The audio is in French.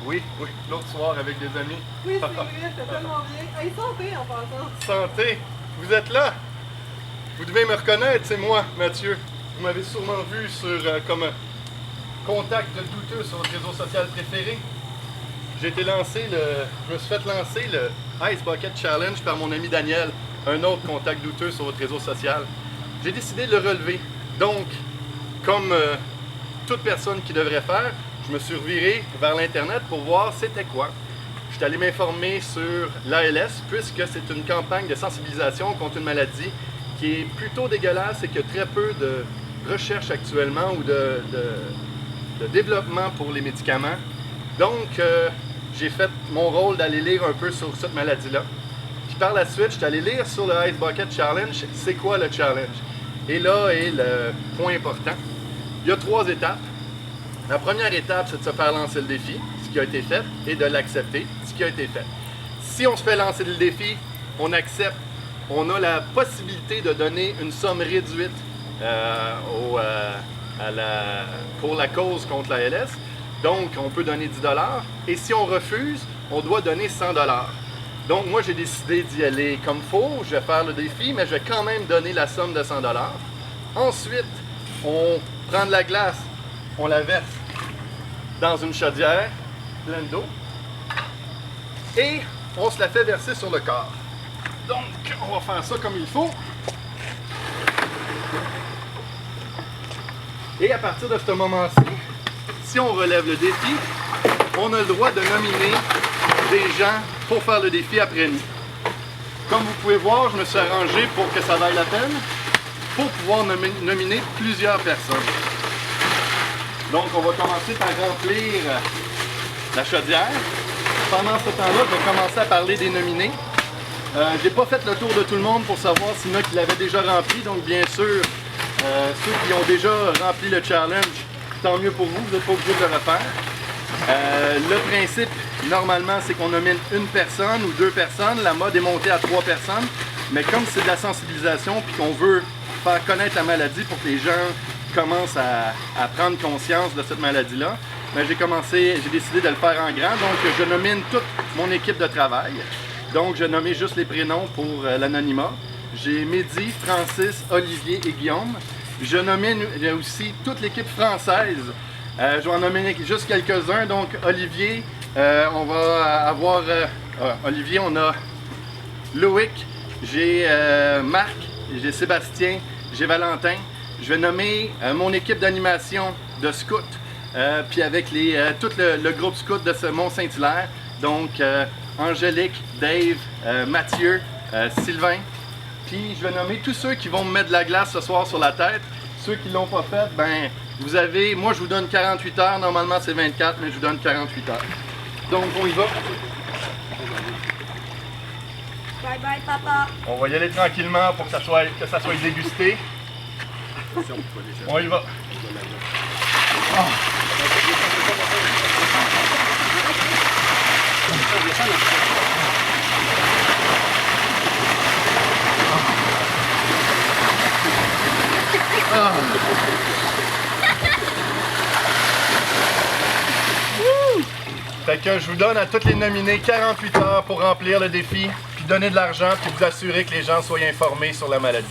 Oui, oui, l'autre soir avec des amis. Oui, c'est vrai, c'était tellement bien. Hey, santé en passant. Santé, vous êtes là? Vous devez me reconnaître, c'est moi, Mathieu. Vous m'avez sûrement vu sur comme contact douteux sur votre réseau social préféré. Je me suis fait lancer le Ice Bucket Challenge par mon ami Daniel, un autre contact douteux sur votre réseau social. J'ai décidé de le relever. Donc, comme toute personne qui devrait faire, je me suis reviré vers l'Internet pour voir c'était quoi. Je suis allé m'informer sur l'ALS, puisque c'est une campagne de sensibilisation contre une maladie qui est plutôt dégueulasse et qui a très peu de recherche actuellement ou de développement pour les médicaments. Donc, j'ai fait mon rôle d'aller lire un peu sur cette maladie-là. Puis par la suite, je suis allé lire sur le Ice Bucket Challenge, c'est quoi le challenge? Et là est le point important. Il y a 3 étapes. La première étape, c'est de se faire lancer le défi, ce qui a été fait, et de l'accepter, ce qui a été fait. Si on se fait lancer le défi, on accepte, on a la possibilité de donner une somme réduite pour la cause contre la LS. Donc, on peut donner 10 $. Et si on refuse, on doit donner 100 $. Donc, moi, j'ai décidé d'y aller comme faut. Je vais faire le défi, mais je vais quand même donner la somme de 100 $. Ensuite, on prend de la glace, on la verse dans une chaudière pleine d'eau et on se la fait verser sur le corps. Donc, on va faire ça comme il faut. Et à partir de ce moment-ci, si on relève le défi, on a le droit de nominer des gens pour faire le défi après nous. Comme vous pouvez voir, je me suis arrangé pour que ça vaille la peine, pour pouvoir nominer plusieurs personnes. Donc, on va commencer par remplir la chaudière. Pendant ce temps-là, je vais commencer à parler des nominés. J'ai pas fait le tour de tout le monde pour savoir s'il y en a qui l'avaient déjà rempli. Donc, bien sûr, ceux qui ont déjà rempli le challenge, tant mieux pour vous, vous n'êtes pas obligé de le refaire. Le principe, normalement, c'est qu'on nomine une personne ou 2 personnes. La mode est montée à 3 personnes. Mais comme c'est de la sensibilisation puis qu'on veut faire connaître la maladie pour que les gens commencent à prendre conscience de cette maladie-là, ben j'ai décidé de le faire en grand. Donc, je nomine toute mon équipe de travail. Donc, je nommé juste les prénoms pour l'anonymat. J'ai Mehdi, Francis, Olivier et Guillaume. Je nomine aussi toute l'équipe française. Je vais en nominer juste quelques-uns. Donc, Olivier, on va avoir... Olivier, on a Loïc, j'ai Marc, j'ai Sébastien, j'ai Valentin. Je vais nommer mon équipe d'animation de scouts, puis avec tout le groupe scout de ce Mont-Saint-Hilaire. Donc, Angélique, Dave, Mathieu, Sylvain. Puis, je vais nommer tous ceux qui vont me mettre de la glace ce soir sur la tête. Ceux qui ne l'ont pas fait, ben, vous avez... Moi, je vous donne 48 heures. Normalement, c'est 24, mais je vous donne 48 heures. Donc, on y va. Bye bye, papa. On va y aller tranquillement pour que ça soit dégusté. On y va. Oh. Ah. Fait que je vous donne à toutes les nominés 48 heures pour remplir le défi, puis donner de l'argent, puis vous assurer que les gens soient informés sur la maladie.